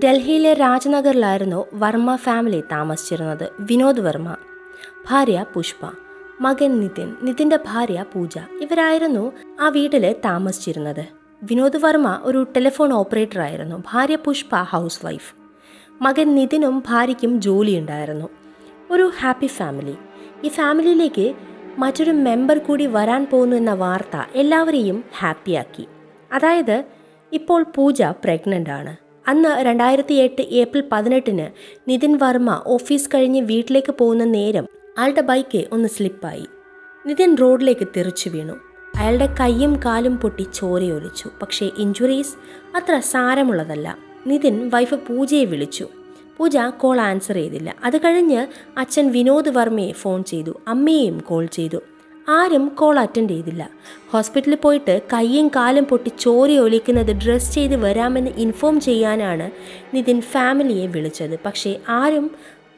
ഡൽഹിയിലെ രാജനഗറിലായിരുന്നു വർമ്മ ഫാമിലി താമസിച്ചിരുന്നത്. വിനോദ് വർമ്മ, ഭാര്യ പുഷ്പ, മകൻ നിതിൻ, നിതിൻ്റെ ഭാര്യ പൂജ, ഇവരായിരുന്നു ആ വീട്ടിൽ താമസിച്ചിരുന്നത്. വിനോദ് വർമ്മ ഒരു ടെലിഫോൺ ഓപ്പറേറ്റർ ആയിരുന്നു. ഭാര്യ പുഷ്പ ഹൗസ് വൈഫ്. മകൻ നിതിനും ഭാര്യയ്ക്കും ജോലിയുണ്ടായിരുന്നു. ഒരു ഹാപ്പി ഫാമിലി. ഈ ഫാമിലിയിലേക്ക് മറ്റൊരു മെമ്പർ കൂടി വരാൻ പോകുന്നു എന്ന വാർത്ത എല്ലാവരെയും ഹാപ്പിയാക്കി. അതായത് ഇപ്പോൾ പൂജ പ്രഗ്നൻ്റ് ആണ്. അന്ന് 2008 ഏപ്രിൽ 18 നിതിൻ വർമ്മ ഓഫീസ് കഴിഞ്ഞ് വീട്ടിലേക്ക് പോകുന്ന നേരം അയാളുടെ ബൈക്ക് ഒന്ന് സ്ലിപ്പായി. നിതിൻ റോഡിലേക്ക് തെറിച്ചു വീണു. അയാളുടെ കൈയും കാലും പൊട്ടി ചോരയൊലിച്ചു. പക്ഷേ ഇഞ്ചുറീസ് അത്ര സാരമുള്ളതല്ല. നിതിൻ വൈഫ് പൂജയെ വിളിച്ചു. പൂജ കോൾ ആൻസർ ചെയ്തില്ല. അത് കഴിഞ്ഞ് അച്ഛൻ വിനോദ് വർമ്മയെ ഫോൺ ചെയ്തു. അമ്മയെയും കോൾ ചെയ്തു. ആരും കോൾ അറ്റൻഡ് ചെയ്തില്ല. ഹോസ്പിറ്റലിൽ പോയിട്ട് കൈയും കാലും പൊട്ടി ചോരയൊലിക്കുന്നത് ഡ്രസ് ചെയ്ത് വരാമെന്ന് ഇൻഫോം ചെയ്യാനാണ് നിതിൻ ഫാമിലിയെ വിളിച്ചത്. പക്ഷേ ആരും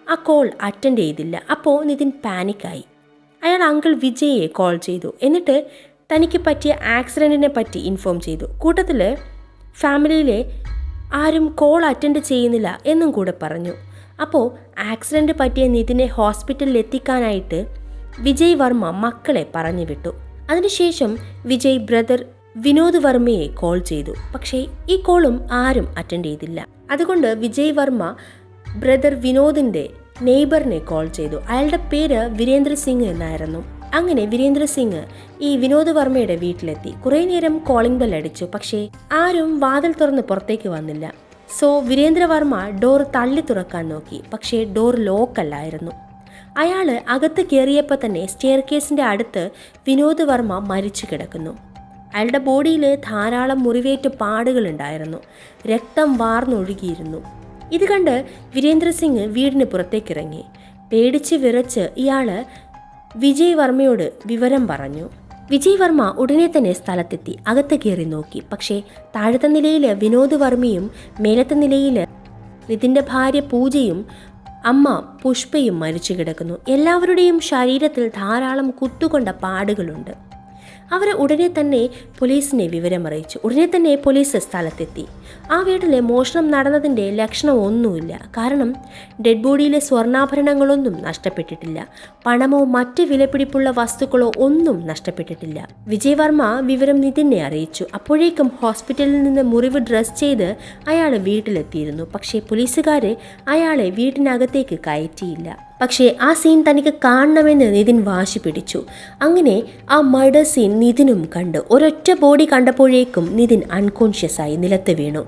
ആ കോൾ അറ്റൻഡ് ചെയ്തില്ല. അപ്പോൾ നിതിൻ പാനിക്കായി. അയാൾ അങ്കിൾ വിജയെ കോൾ ചെയ്തു. എന്നിട്ട് തനിക്ക് പറ്റിയ ആക്സിഡൻറ്റിനെ പറ്റി ഇൻഫോം ചെയ്തു. കൂട്ടത്തിൽ ഫാമിലിയിലെ ആരും കോൾ അറ്റൻഡ് ചെയ്യുന്നില്ല എന്നും കൂടെ പറഞ്ഞു. അപ്പോൾ ആക്സിഡൻറ്റ് പറ്റിയ നിതിനെ ഹോസ്പിറ്റലിൽ എത്തിക്കാനായിട്ട് വിജയ് വർമ്മ മക്കളെ പറഞ്ഞു വിട്ടു. അതിനുശേഷം വിജയ് ബ്രദർ വിനോദ് വർമ്മയെ കോൾ ചെയ്തു. പക്ഷേ ഈ കോളും ആരും അറ്റൻഡ് ചെയ്തില്ല. അതുകൊണ്ട് വിജയ് വർമ്മ ബ്രദർ വിനോദിൻ്റെ നെയ്ബറിനെ കോൾ ചെയ്തു. അയാളുടെ പേര് വീരേന്ദ്ര സിംഗ് എന്നായിരുന്നു. അങ്ങനെ വീരേന്ദ്ര സിംഗ് ഈ വിനോദ് വർമ്മയുടെ വീട്ടിലെത്തി. കുറേ നേരം കോളിംഗ് ബെൽ അടിച്ചു. പക്ഷേ ആരും വാതിൽ തുറന്ന് പുറത്തേക്ക് വന്നില്ല. സോ വീരേന്ദ്ര വർമ്മ ഡോർ തള്ളി തുറക്കാൻ നോക്കി. പക്ഷേ ഡോർ ലോക്കല്ലായിരുന്നു. അയാൾ അകത്ത് കയറിയപ്പോൾ തന്നെ സ്റ്റെയർ കേസിൻ്റെ അടുത്ത് വിനോദ് വർമ്മ മരിച്ചു കിടക്കുന്നു. അയാളുടെ ബോഡിയിൽ ധാരാളം മുറിവേറ്റ് പാടുകളുണ്ടായിരുന്നു. രക്തം വാർന്നൊഴുകിയിരുന്നു. ഇത് കണ്ട് വീരേന്ദ്ര സിംഗ് വീടിന് പുറത്തേക്കിറങ്ങി. പേടിച്ച് വിറച്ച് ഇയാൾ വിജയ് വർമ്മയോട് വിവരം പറഞ്ഞു. വിജയ് വർമ്മ ഉടനെ തന്നെ സ്ഥലത്തെത്തി. അകത്ത് കയറി നോക്കി. പക്ഷേ താഴത്തെ നിലയിൽ വിനോദ് വർമ്മയും മേലത്തെ നിലയിൽ നിതിൻ്റെ ഭാര്യ പൂജയും അമ്മ പുഷ്പയും മരിച്ചു കിടക്കുന്നു. എല്ലാവരുടെയും ശരീരത്തിൽ ധാരാളം കുത്തുകൊണ്ട പാടുകളുണ്ട്. അവർ ഉടനെ തന്നെ പോലീസിനെ വിവരമറിയിച്ചു. ഉടനെ തന്നെ പോലീസ് സ്ഥലത്തെത്തി. ആ വീട്ടിലെ മോഷണം നടന്നതിൻ്റെ ലക്ഷണം ഒന്നുമില്ല. കാരണം ഡെഡ് ബോഡിയിലെ സ്വർണ്ണാഭരണങ്ങളൊന്നും നഷ്ടപ്പെട്ടിട്ടില്ല. പണമോ മറ്റ് വിലപിടിപ്പുള്ള വസ്തുക്കളോ ഒന്നും നഷ്ടപ്പെട്ടിട്ടില്ല. വിജയ് വർമ്മ വിവരം നിതിനെ അറിയിച്ചു. അപ്പോഴേക്കും ഹോസ്പിറ്റലിൽ നിന്ന് മുറിവ് ഡ്രസ് ചെയ്ത് അയാൾ വീട്ടിലെത്തിയിരുന്നു. പക്ഷേ പോലീസുകാർ അയാളെ വീട്ടിനകത്തേക്ക് കയറ്റിയില്ല. പക്ഷേ ആ സീൻ തനിക്ക് കാണണമെന്ന് നിതിൻ വാശി പിടിച്ചു. അങ്ങനെ ആ മർഡർ സീൻ നിതിനും കണ്ടു. ഒരൊറ്റ ബോഡി കണ്ടപ്പോഴേക്കും നിതിൻ അൺകോൺഷ്യസ് ആയി നിലത്ത് വീണു.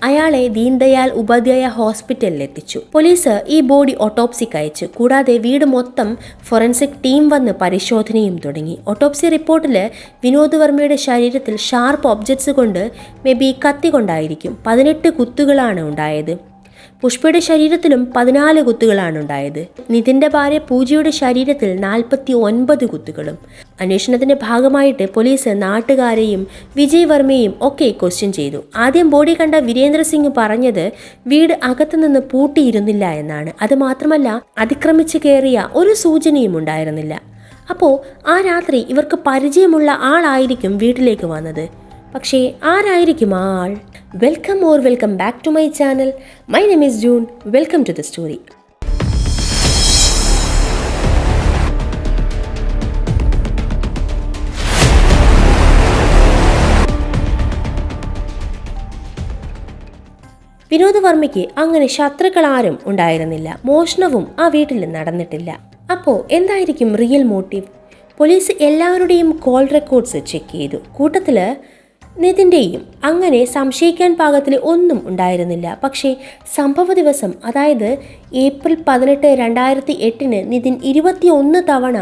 അയാളെ ദീൻദയാൽ ഉപാധ്യായ ഹോസ്പിറ്റലിൽ എത്തിച്ചു. പോലീസ് ഈ ബോഡി ഓട്ടോപ്സിക്ക് അയച്ചു. കൂടാതെ വീട് മൊത്തം ഫോറൻസിക് ടീം വന്ന് പരിശോധനയും തുടങ്ങി. ഓട്ടോപ്സി റിപ്പോർട്ടിൽ വിനോദ് വർമ്മയുടെ ശരീരത്തിൽ ഷാർപ്പ് ഒബ്ജക്ട്സ് കൊണ്ട് കത്തി കൊണ്ടായിരിക്കും 18 കുത്തുകളാണ് ഉണ്ടായത്. പുഷ്പയുടെ ശരീരത്തിലും 14 കുത്തുകളാണ് ഉണ്ടായത്. നിതിൻ്റെ ഭാര്യ പൂജയുടെ ശരീരത്തിൽ 49 കുത്തുകളും. അന്വേഷണത്തിന്റെ ഭാഗമായിട്ട് പോലീസ് നാട്ടുകാരെയും വിജയ് വർമ്മയെയും ഒക്കെ ക്വസ്റ്റ്യൻ ചെയ്തു. ആദ്യം ബോഡി കണ്ട വീരേന്ദ്ര സിംഗ് പറഞ്ഞത് വീട് അകത്തുനിന്ന് പൂട്ടിയിരുന്നില്ല എന്നാണ്. അത് മാത്രമല്ല അതിക്രമിച്ച് കയറിയ ഒരു സൂചനയും ഉണ്ടായിരുന്നില്ല. അപ്പോൾ ആ രാത്രി ഇവർക്ക് പരിചയമുള്ള ആളായിരിക്കും വീട്ടിലേക്ക് വന്നത്. പക്ഷേ ആരായിരിക്കും ആൾ? Welcome back to my channel. My name is June. Welcome to the story. Vinod വർമ്മയ്ക്ക് അങ്ങനെ ശത്രുക്കളാരും ഉണ്ടായിരുന്നില്ല. മോഷണവും ആ വീട്ടിൽ നടന്നിട്ടില്ല. അപ്പോൾ എന്തായിരിക്കും റിയൽ മോട്ടീവ്? പോലീസ് എല്ലാവരുടെയും കോൾ റെക്കോർഡ്സ് ചെക്ക് ചെയ്തു. കൂട്ടത്തിൽ നിതിൻ്റെയും. അങ്ങനെ സംശയിക്കാൻ പാകത്തിൽ ഒന്നും ഉണ്ടായിരുന്നില്ല. പക്ഷേ സംഭവ ദിവസം, അതായത് ഏപ്രിൽ 18, 2008 നിതിൻ 21 തവണ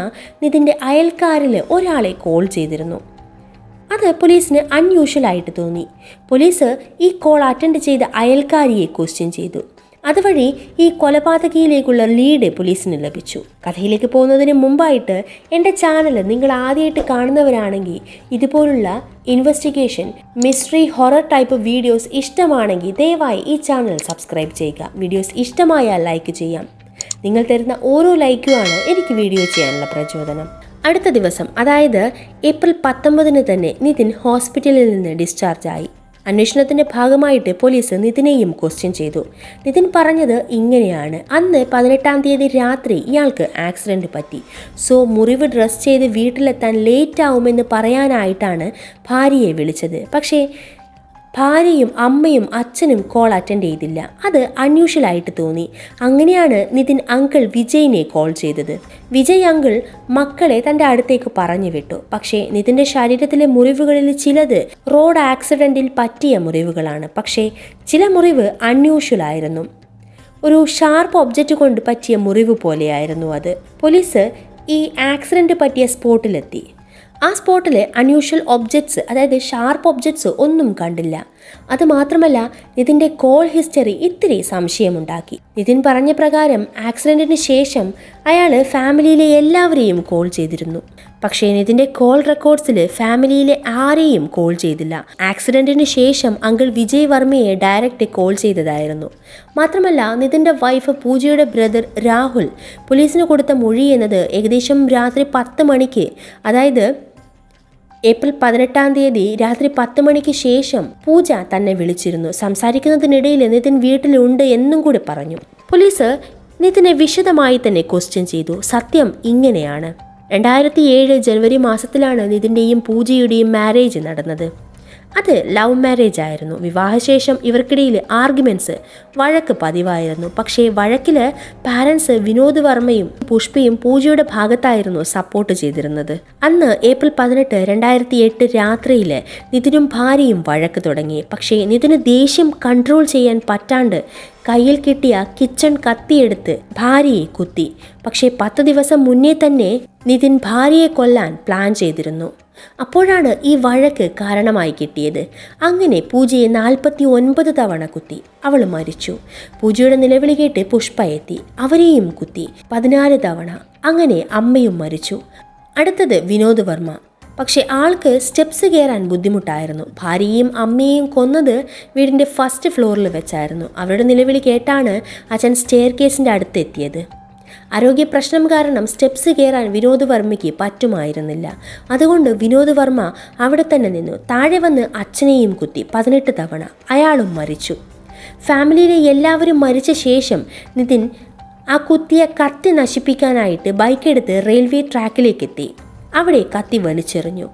നിതിൻ്റെ അയൽക്കാരിൽ ഒരാളെ കോൾ ചെയ്തിരുന്നു. അത് പോലീസിന് അൺയൂഷ്വലായിട്ട് തോന്നി. പോലീസ് ഈ കോൾ അറ്റൻഡ് ചെയ്ത അയൽക്കാരിയെ ക്വസ്റ്റ്യൻ ചെയ്തു. അതുവഴി ഈ കൊലപാതകയിലേക്കുള്ള ലീഡ് പോലീസിന് ലഭിച്ചു. കഥയിലേക്ക് പോകുന്നതിന് മുമ്പായിട്ട് എൻ്റെ ചാനൽ നിങ്ങൾ ആദ്യമായിട്ട് കാണുന്നവരാണെങ്കിൽ ഇതുപോലുള്ള investigation, mystery, horror type videos ഇഷ്ടമാണെങ്കിൽ ദയവായി ഈ ചാനൽ സബ്സ്ക്രൈബ് ചെയ്യുക. വീഡിയോസ് ഇഷ്ടമായാൽ ലൈക്ക് ചെയ്യാം. നിങ്ങൾ തരുന്ന ഓരോ ലൈക്കുമാണ് എനിക്ക് വീഡിയോ ചെയ്യാനുള്ള പ്രചോദനം. അടുത്ത ദിവസം, അതായത് ഏപ്രിൽ 19 തന്നെ നിതിൻ ഹോസ്പിറ്റലിൽ നിന്ന് ഡിസ്ചാർജ് ആയി. അന്വേഷണത്തിന്റെ ഭാഗമായിട്ട് പോലീസ് നിതിനെയും ക്വസ്റ്റ്യൻ ചെയ്തു. നിതിൻ പറഞ്ഞത് ഇങ്ങനെയാണ്: അന്ന് 18-ാം തീയതി രാത്രി ഇയാൾക്ക് ആക്സിഡന്റ് പറ്റി. സോ മുറിവ് ഡ്രസ് ചെയ്ത് വീട്ടിലെത്താൻ ലേറ്റ് ആവുമെന്ന് പറയാനായിട്ടാണ് ഭാര്യയെ വിളിച്ചത്. പക്ഷേ ഭാര്യയും അമ്മയും അച്ഛനും കോൾ അറ്റൻഡ് ചെയ്തില്ല. അത് അൺയൂഷ്വലായിട്ട് തോന്നി. അങ്ങനെയാണ് നിതിൻ അങ്കിൾ വിജയിനെ കോൾ ചെയ്തത്. വിജയ് അങ്കിൾ മക്കളെ തൻ്റെ അടുത്തേക്ക് പറഞ്ഞു വിട്ടു. പക്ഷേ നിതിൻ്റെ ശരീരത്തിലെ മുറിവുകളിൽ ചിലത് റോഡ് ആക്സിഡൻറ്റിൽ പറ്റിയ മുറിവുകളാണ്. പക്ഷേ ചില മുറിവ് അൺയൂഷ്വലായിരുന്നു. ഒരു ഷാർപ്പ് ഒബ്ജക്റ്റ് കൊണ്ട് പറ്റിയ മുറിവ് പോലെയായിരുന്നു അത്. പോലീസ് ഈ ആക്സിഡൻറ്റ് പറ്റിയ സ്പോട്ടിലെത്തി. ആ സ്പോട്ടിൽ അൺയൂഷ്വൽ ഒബ്ജക്ട്സ്, അതായത് ഷാർപ്പ് ഒബ്ജക്ട്സ് ഒന്നും കണ്ടില്ല. അതുമാത്രമല്ല നിതിൻ്റെ കോൾ ഹിസ്റ്ററി ഇത്തിരി സംശയമുണ്ടാക്കി. നിതിൻ പറഞ്ഞ പ്രകാരം ആക്സിഡൻറ്റിന് ശേഷം അയാൾ ഫാമിലിയിലെ എല്ലാവരെയും കോൾ ചെയ്തിരുന്നു. പക്ഷേ നിതിൻ്റെ കോൾ റെക്കോർഡ്സിൽ ഫാമിലിയിലെ ആരെയും കോൾ ചെയ്തില്ല. ആക്സിഡൻറ്റിന് ശേഷം അങ്കിൾ വിജയ് വർമ്മയെ ഡയറക്റ്റ് കോൾ ചെയ്തതായിരുന്നു. മാത്രമല്ല നിതിൻ്റെ വൈഫ് പൂജയുടെ ബ്രദർ രാഹുൽ പോലീസിന് കൊടുത്ത മൊഴി എന്നത് ഏകദേശം രാത്രി 10 മണിക്ക്, അതായത് ഏപ്രിൽ 18-ാം തീയതി രാത്രി 10 മണിക്ക് ശേഷം പൂജ തന്നെ വിളിച്ചിരുന്നു. സംസാരിക്കുന്നതിനിടയിൽ നിതിൻ വീട്ടിലുണ്ട് എന്നും കൂടി പറഞ്ഞു. പോലീസ് നിതിനെ വിശദമായി തന്നെ ക്വസ്റ്റ്യൻ ചെയ്തു. സത്യം ഇങ്ങനെയാണ്: 2007 ജനുവരി മാസത്തിലാണ് നിതിൻ്റെയും പൂജയുടെയും മാരേജ് നടന്നത്. അത് ലവ് മാരേജ് ആയിരുന്നു. വിവാഹശേഷം ഇവർക്കിടയിൽ ആർഗ്യുമെൻറ്റ്സ്, വഴക്ക് പതിവായിരുന്നു. പക്ഷേ വഴക്കിൽ പാരൻസ് വിനോദ് വർമ്മയും പുഷ്പയും പൂജയുടെ ഭാഗത്തായിരുന്നു സപ്പോർട്ട് ചെയ്തിരുന്നത്. അന്ന് ഏപ്രിൽ 18, 2008 രാത്രിയിൽ നിതിനും ഭാര്യയും വഴക്ക് തുടങ്ങി. പക്ഷേ നിതിന് ദേഷ്യം കൺട്രോൾ ചെയ്യാൻ പറ്റാണ്ട് കയ്യിൽ കിട്ടിയ കിച്ചൺ കത്തിയെടുത്ത് ഭാര്യയെ കുത്തി. പക്ഷേ 10 ദിവസം മുന്നേ തന്നെ നിതിൻ ഭാര്യയെ കൊല്ലാൻ പ്ലാൻ ചെയ്തിരുന്നു. അപ്പോഴാണ് ഈ വഴക്ക് കാരണമായി കിട്ടിയത്. അങ്ങനെ പൂജയെ 49 തവണ കുത്തി. അവൾ മരിച്ചു. പൂജയുടെ നിലവിളി കേട്ട് പുഷ്പ എത്തി. അവരെയും കുത്തി 14 തവണ. അങ്ങനെ അമ്മയും മരിച്ചു. അടുത്തത് വിനോദ് വർമ്മ. പക്ഷെ ആൾക്ക് സ്റ്റെപ്സ് കയറാൻ ബുദ്ധിമുട്ടായിരുന്നു. ഭാര്യയെയും അമ്മയെയും കൊന്നത് വീടിൻ്റെ ഫസ്റ്റ് ഫ്ലോറിൽ വെച്ചായിരുന്നു. അവരുടെ നിലവിളി കേട്ടാണ് അച്ഛൻ സ്റ്റെയർ കേസിൻ്റെ അടുത്തെത്തിയത്. ആരോഗ്യ പ്രശ്നം കാരണം സ്റ്റെപ്സ് കയറാൻ വിനോദ് വർമ്മയ്ക്ക് പറ്റുമായിരുന്നില്ല. അതുകൊണ്ട് വിനോദ് വർമ്മ അവിടെ തന്നെ നിന്നു. താഴെ വന്ന് അച്ഛനെയും കുത്തി 18 തവണ. അയാളും മരിച്ചു. ഫാമിലിയിലെ എല്ലാവരും മരിച്ച ശേഷം നിതിൻ ആ കുത്തിയ കത്തി നശിപ്പിക്കാനായിട്ട് ബൈക്കെടുത്ത് റെയിൽവേ ട്രാക്കിലേക്ക് എത്തി. അവിടെ കത്തി വലിച്ചെറിഞ്ഞു.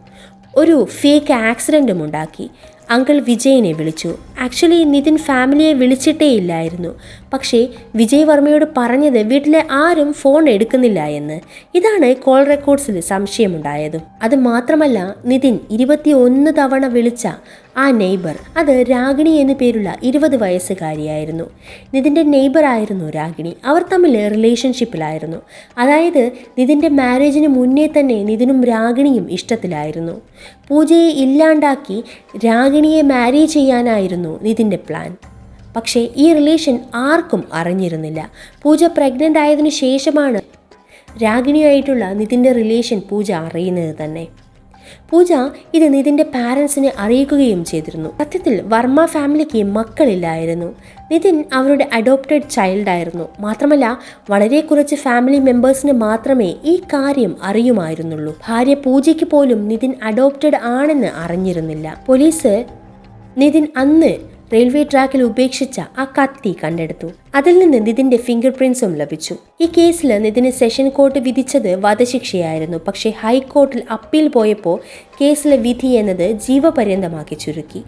ഒരു ഫേക്ക് ആക്സിഡൻറ്റും ഉണ്ടാക്കി. അങ്കിൾ വിജയിനെ വിളിച്ചു. ആക്ച്വലി നിതിൻ ഫാമിലിയെ വിളിച്ചിട്ടേ ഇല്ലായിരുന്നു. പക്ഷേ വിജയ് വർമ്മയോട് പറഞ്ഞത് വീട്ടിലെ ആരും ഫോൺ എടുക്കുന്നില്ല എന്ന്. ഇതാണ് കോൾ റെക്കോർഡ്സിൽ സംശയമുണ്ടായതും. അത് മാത്രമല്ല നിതിൻ 21 തവണ വിളിച്ച ആ നെയ്ബർ, അത് രാഗിണി എന്നു പേരുള്ള 20 വയസ്സുകാരിയായിരുന്നു. നിതിൻ്റെ നെയ്ബറായിരുന്നു രാഗിണി. അവർ തമ്മിൽ റിലേഷൻഷിപ്പിലായിരുന്നു. അതായത് നിതിൻ്റെ മാരേജിന് മുന്നേ തന്നെ നിതിനും രാഗിണിയും ഇഷ്ടത്തിലായിരുന്നു. പൂജയെ ഇല്ലാണ്ടാക്കി രാഗിണിയെ മാരേജ് ചെയ്യാനായിരുന്നു നിതിൻ്റെ പ്ലാൻ. പക്ഷേ ഈ റിലേഷൻ ആർക്കും അറിഞ്ഞിരുന്നില്ല. പൂജ പ്രഗ്നൻ്റ് ആയതിനു ശേഷമാണ് രാഗിണിയായിട്ടുള്ള നിതിൻ്റെ റിലേഷൻ പൂജ അറിയുന്നത് തന്നെ. പൂജ ഇത് നിതിൻ്റെ പാരൻസിനെ അറിയിക്കുകയും ചെയ്തിരുന്നു. സത്യത്തിൽ വർമ്മ ഫാമിലിക്ക് മക്കളില്ലായിരുന്നു. നിതിൻ അവരുടെ അഡോപ്റ്റഡ് ചൈൽഡായിരുന്നു. മാത്രമല്ല വളരെ കുറച്ച് ഫാമിലി മെമ്പേഴ്സിന് മാത്രമേ ഈ കാര്യം അറിയുമായിരുന്നുള്ളൂ. ഭാര്യ പൂജയ്ക്ക് പോലും നിതിൻ അഡോപ്റ്റഡ് ആണെന്ന് അറിഞ്ഞിരുന്നില്ല. പോലീസ് നിതിൻ അന്ന് റെയിൽവേ ട്രാക്കിൽ ഉപേക്ഷിച്ച ആ കത്തി കണ്ടെടുത്തു. അതിൽ നിന്ന് നിതിൻ്റെ ഫിംഗർ പ്രിൻസും ലഭിച്ചു. ഈ കേസിൽ നിതിന് സെഷൻ കോർട്ട് വിധിച്ചത് വധശിക്ഷയായിരുന്നു. പക്ഷേ ഹൈക്കോർട്ടിൽ അപ്പീൽ പോയപ്പോൾ കേസിലെ വിധി എന്നത് ജീവപര്യന്തമാക്കി ചുരുക്കി.